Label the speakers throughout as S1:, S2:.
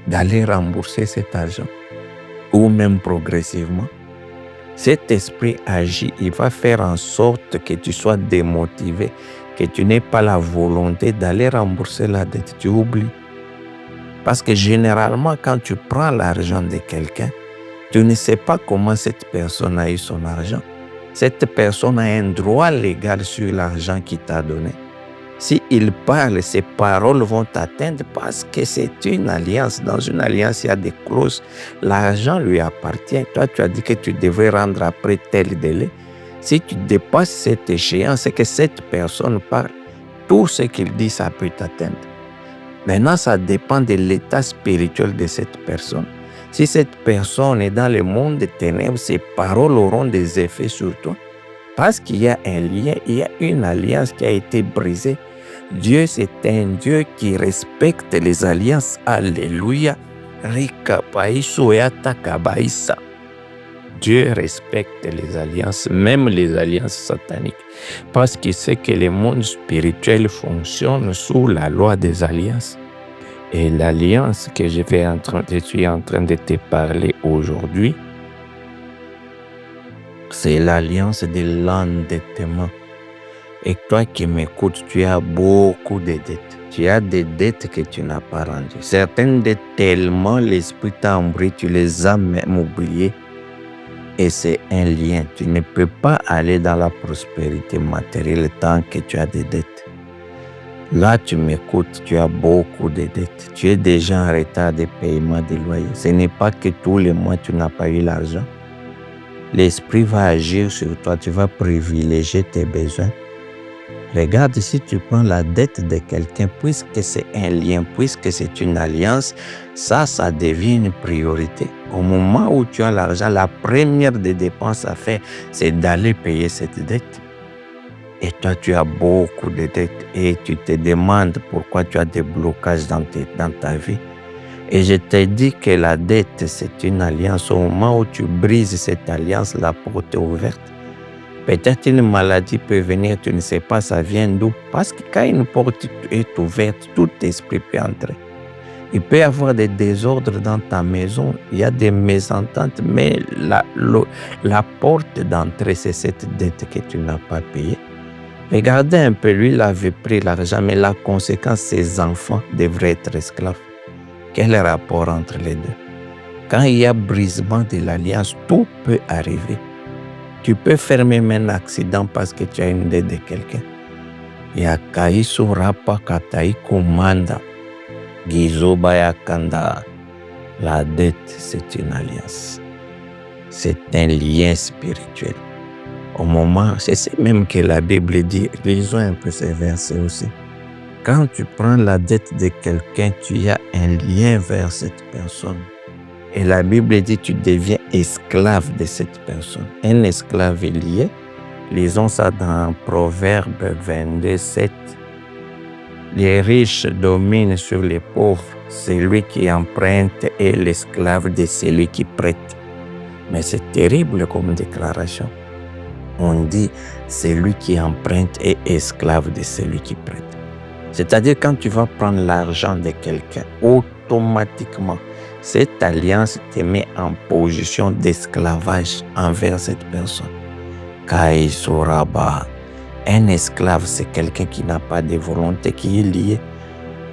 S1: d'aller rembourser cet argent, ou même progressivement, cet esprit agit, il va faire en sorte que tu sois démotivé, que tu n'aies pas la volonté d'aller rembourser la dette, tu oublies. Parce que généralement, quand tu prends l'argent de quelqu'un, tu ne sais pas comment cette personne a eu son argent. Cette personne a un droit légal sur l'argent qu'il t'a donné. S'il parle, ses paroles vont t'atteindre parce que c'est une alliance. Dans une alliance, il y a des clauses. L'argent lui appartient. Toi, tu as dit que tu devrais rendre après tel délai. Si tu dépasses cette échéance, c'est que cette personne parle. Tout ce qu'il dit, ça peut t'atteindre. Maintenant, ça dépend de l'état spirituel de cette personne. Si cette personne est dans le monde des ténèbres, ses paroles auront des effets sur toi. Parce qu'il y a un lien, il y a une alliance qui a été brisée. Dieu, c'est un Dieu qui respecte les alliances. Alléluia. Dieu respecte les alliances, même les alliances sataniques. Parce qu'il sait que le monde spirituel fonctionne sous la loi des alliances. Et l'alliance que je suis en train de te parler aujourd'hui, c'est l'alliance de l'endettement. Et toi qui m'écoutes, tu as beaucoup de dettes. Tu as des dettes que tu n'as pas rendues. Certaines dettes, tellement l'esprit t'a embrouillé, tu les as même oubliées. Et c'est un lien. Tu ne peux pas aller dans la prospérité matérielle tant que tu as des dettes. Là, tu m'écoutes, tu as beaucoup de dettes. Tu es déjà en retard de paiement des loyers. Ce n'est pas que tous les mois, tu n'as pas eu l'argent. L'esprit va agir sur toi, tu vas privilégier tes besoins. Regarde, si tu prends la dette de quelqu'un, puisque c'est un lien, puisque c'est une alliance, ça devient une priorité. Au moment où tu as l'argent, la première des dépenses à faire, c'est d'aller payer cette dette. Et toi, tu as beaucoup de dettes et tu te demandes pourquoi tu as des blocages dans ta vie. Et je t'ai dit que la dette, c'est une alliance. Au moment où tu brises cette alliance, la porte est ouverte. Peut-être une maladie peut venir, tu ne sais pas ça vient d'où. Parce que quand une porte est ouverte, tout esprit peut entrer. Il peut y avoir des désordres dans ta maison, il y a des mésententes, mais la porte d'entrée, c'est cette dette que tu n'as pas payée. Regardez un peu, lui, il avait pris l'argent, mais la conséquence, ses enfants devraient être esclaves. Quel est le rapport entre les deux? Quand il y a brisement de l'alliance, tout peut arriver. Tu peux faire même un accident parce que tu as une dette de quelqu'un. Yakaisu rapa katai kumanda. Gizoba yakanda. La dette, c'est une alliance. C'est un lien spirituel. Au moment, c'est ce même que la Bible dit. Lisons un peu ces versets aussi. Quand tu prends la dette de quelqu'un, tu as un lien vers cette personne. Et la Bible dit tu deviens esclave de cette personne. Un esclave est lié. Lisons ça dans Proverbe 22, 7. Les riches dominent sur les pauvres. Celui qui emprunte est l'esclave de celui qui prête. Mais c'est terrible comme déclaration. On dit celui qui emprunte est esclave de celui qui prête. C'est-à-dire quand tu vas prendre l'argent de quelqu'un, automatiquement, cette alliance te met en position d'esclavage envers cette personne. Kaisuraba. Un esclave, c'est quelqu'un qui n'a pas de volonté, qui est lié.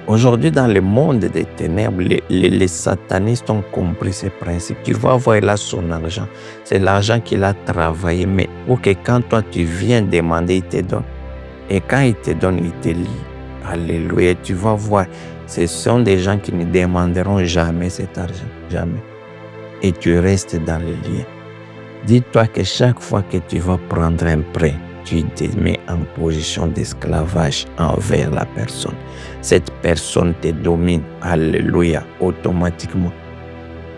S1: Aujourd'hui, dans le monde des ténèbres, les satanistes ont compris ce principe. Tu vas voir là son argent. C'est l'argent qu'il a travaillé, mais pour que quand toi tu viens demander, il te donne. Et quand il te donne, il te lie. Alléluia. Tu vas voir, ce sont des gens qui ne demanderont jamais cet argent. Jamais. Et tu restes dans le lien. Dis-toi que chaque fois que tu vas prendre un prêt, tu te mets en position d'esclavage envers la personne. Cette personne te domine. Alléluia. Automatiquement.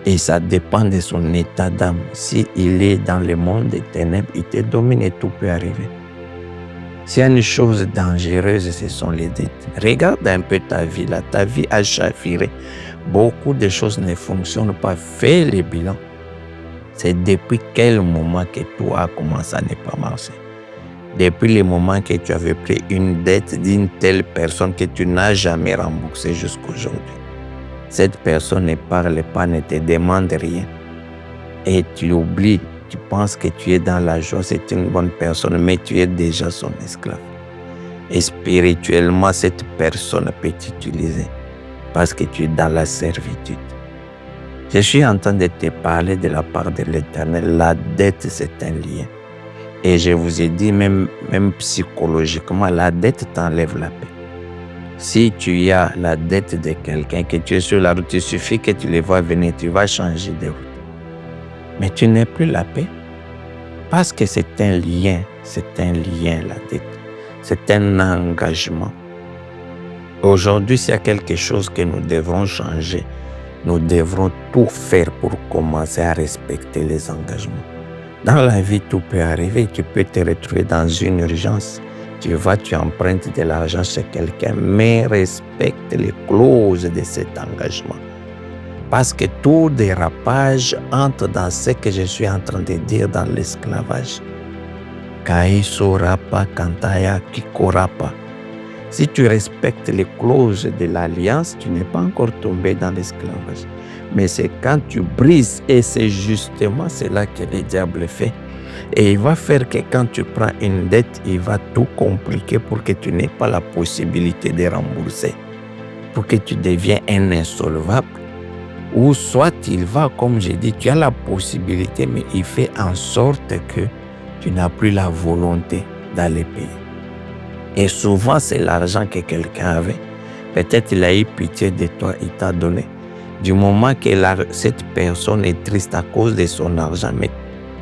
S1: Et ça dépend de son état d'âme. S'il est dans le monde des ténèbres, il te domine et tout peut arriver. S'il y a une chose dangereuse, ce sont les dettes. Regarde un peu ta vie là. Ta vie a chaviré. Beaucoup de choses ne fonctionnent pas. Fais le bilan. C'est depuis quel moment que tout a commencé à ne pas marcher. Depuis le moment que tu avais pris une dette d'une telle personne que tu n'as jamais remboursée jusqu'aujourd'hui. Cette personne ne parle pas, ne te demande rien. Et tu oublies, tu penses que tu es dans la joie, c'est une bonne personne, mais tu es déjà son esclave. Et spirituellement, cette personne peut t'utiliser parce que tu es dans la servitude. Je suis en train de te parler de la part de l'Éternel. La dette, c'est un lien. Et je vous ai dit, même psychologiquement, la dette t'enlève la paix. Si tu as la dette de quelqu'un, que tu es sur la route, il suffit que tu les vois venir, tu vas changer de route. Mais tu n'as plus la paix parce que c'est un lien, la dette. C'est un engagement. Aujourd'hui, s'il y a quelque chose que nous devrons changer, nous devrons tout faire pour commencer à respecter les engagements. Dans la vie, tout peut arriver. Tu peux te retrouver dans une urgence. Tu empruntes de l'argent chez quelqu'un, mais respecte les clauses de cet engagement. Parce que tout dérapage entre dans ce que je suis en train de dire dans l'esclavage. Kaisorapa kantaya kikorapa. Si tu respectes les clauses de l'alliance, tu n'es pas encore tombé dans l'esclavage. Mais c'est quand tu brises, et c'est justement cela que le diable fait. Et il va faire que quand tu prends une dette, il va tout compliquer pour que tu n'aies pas la possibilité de rembourser. Pour que tu deviens un insolvable. Ou soit il va, comme j'ai dit, tu as la possibilité, mais il fait en sorte que tu n'as plus la volonté d'aller payer. Et souvent, c'est l'argent que quelqu'un avait. Peut-être il a eu pitié de toi, il t'a donné. Du moment que cette personne est triste à cause de son argent, mais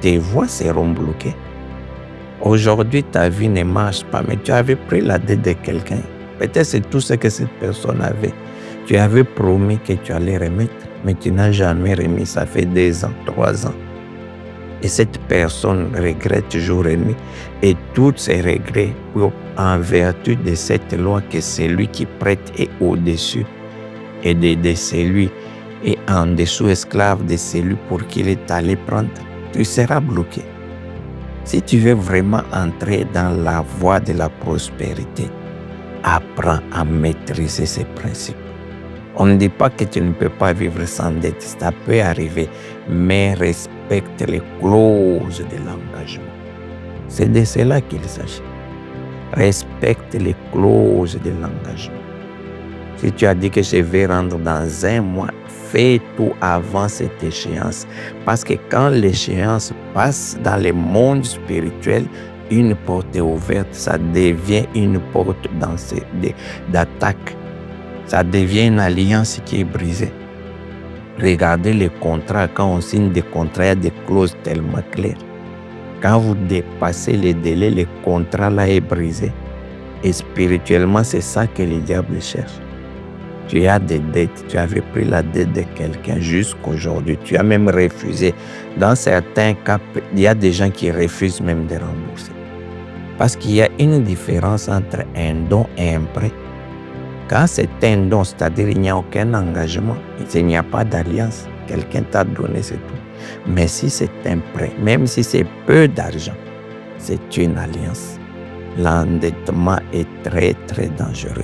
S1: tes voies seront bloquées. Aujourd'hui, ta vie ne marche pas, mais tu avais pris la dette de quelqu'un. Peut-être c'est tout ce que cette personne avait. Tu avais promis que tu allais remettre, mais tu n'as jamais remis. Ça fait 2 ans, 3 ans. Et cette personne regrette jour et nuit. Et tous ces regrets, en vertu de cette loi que celui qui prête est au-dessus et de celui et en dessous esclave de celui pour qui il est allé prendre, tu seras bloqué. Si tu veux vraiment entrer dans la voie de la prospérité, apprends à maîtriser ces principes. On ne dit pas que tu ne peux pas vivre sans dette, ça peut arriver, mais respecte les clauses de l'engagement. C'est de cela qu'il s'agit. Respecte les clauses de l'engagement. Si tu as dit que je vais rendre dans 1 mois, fais tout avant cette échéance. Parce que quand l'échéance passe dans le monde spirituel, une porte est ouverte, ça devient une porte d'attaque. Ça devient une alliance qui est brisée. Regardez les contrats. Quand on signe des contrats, il y a des clauses tellement claires. Quand vous dépassez les délais, le contrat là est brisé. Et spirituellement, c'est ça que le diable cherche. Tu as des dettes. Tu avais pris la dette de quelqu'un jusqu'aujourd'hui. Tu as même refusé. Dans certains cas, il y a des gens qui refusent même de rembourser. Parce qu'il y a une différence entre un don et un prêt. Quand c'est un don, c'est-à-dire il n'y a aucun engagement, il n'y a pas d'alliance, quelqu'un t'a donné, c'est tout. Mais si c'est un prêt, même si c'est peu d'argent, c'est une alliance. L'endettement est très très dangereux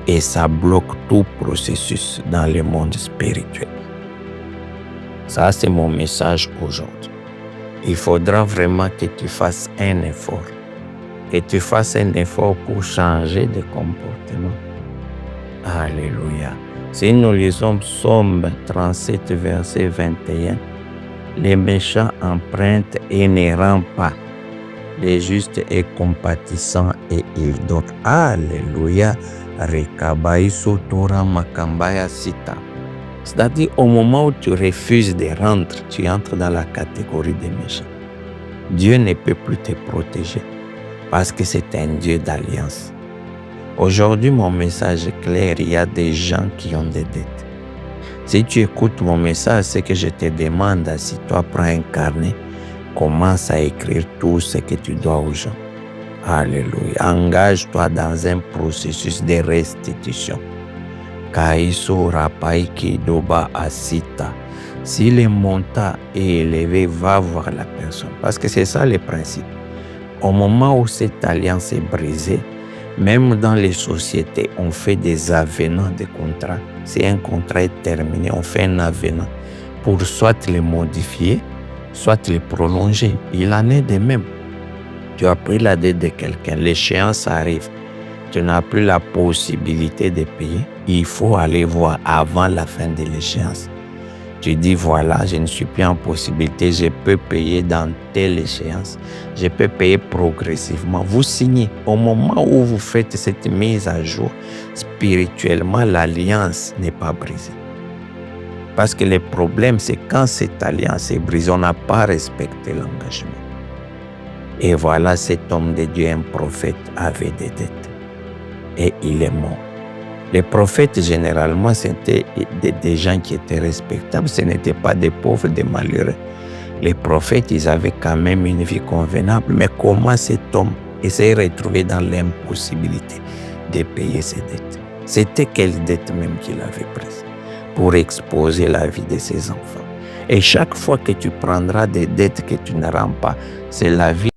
S1: et ça bloque tout processus dans le monde spirituel. Ça, c'est mon message aujourd'hui. Il faudra vraiment que tu fasses un effort, pour changer de comportement. Alléluia. Si nous lisons Psaume 37, verset 21, les méchants empruntent et ne rendent pas. Les justes est compatissant et ils donnent. Alléluia. Rekabaïso Torah Makambaya Sita. C'est-à-dire, au moment où tu refuses de rendre, tu entres dans la catégorie des méchants. Dieu ne peut plus te protéger parce que c'est un Dieu d'alliance. Aujourd'hui, mon message est clair, il y a des gens qui ont des dettes. Si tu écoutes mon message, c'est que je te demande, si toi prends un carnet, commence à écrire tout ce que tu dois aux gens. Alléluia. Engage-toi dans un processus de restitution. Kaiso Rapaiki Doba Asita. Si le montant est élevé, va voir la personne. Parce que c'est ça le principe. Au moment où cette alliance est brisée, Même dans les sociétés, on fait des avenants de contrats. Si un contrat est terminé, on fait un avenant pour soit le modifier, soit le prolonger. Il en est de même. Tu as pris la dette de quelqu'un, l'échéance arrive. Tu n'as plus la possibilité de payer. Il faut aller voir avant la fin de l'échéance. Tu dis, voilà, je ne suis plus en possibilité, je peux payer dans telle échéance. Je peux payer progressivement. Vous signez. Au moment où vous faites cette mise à jour, spirituellement, l'alliance n'est pas brisée. Parce que le problème, c'est quand cette alliance est brisée, on n'a pas respecté l'engagement. Et voilà, cet homme de Dieu, un prophète, avait des dettes. Et il est mort. Les prophètes, généralement, c'était des gens qui étaient respectables. Ce n'étaient pas des pauvres, des malheureux. Les prophètes, ils avaient quand même une vie convenable. Mais comment cet homme s'est retrouvé dans l'impossibilité de payer ses dettes? C'était quelle dette même qu'il avait prise pour exposer la vie de ses enfants? Et chaque fois que tu prendras des dettes que tu ne rends pas, c'est la vie